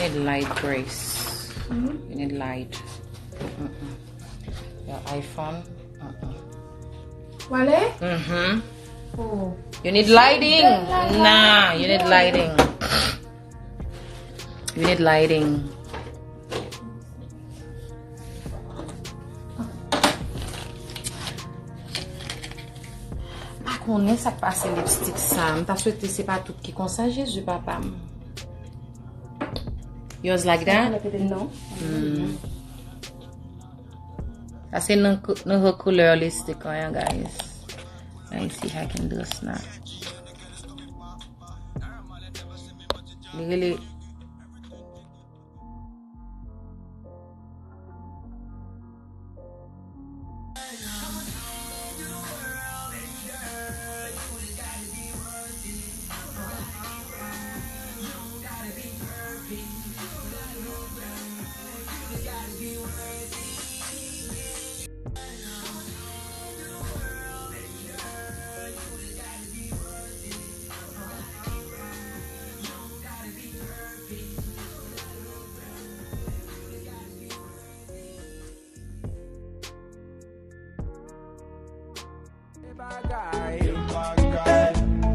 need light, Grace. You need light. Your iPhone. Wale? Oh. You need lighting. Nah, you need lighting. You need lighting. Par contre, ça passe lipstick ça. M'ta souhaité c'est pas tout qui comme ça, Jésus papa. Yours like that? No. Ça c'est notre couleur lipstick, hein, guys. Let me see if I can do a snap. Really.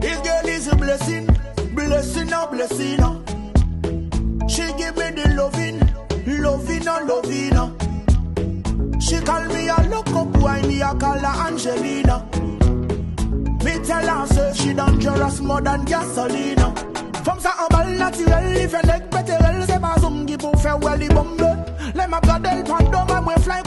This girl is a blessing, blessing. She give me the loving. She call me a look up boy, me a call her Angelina. Me tell her say she dangerous more than gasolina. From sa bal naturel, if you neck better, c'est pas zoom qui pour faire well the bombe. Let my blood help and don't make me fly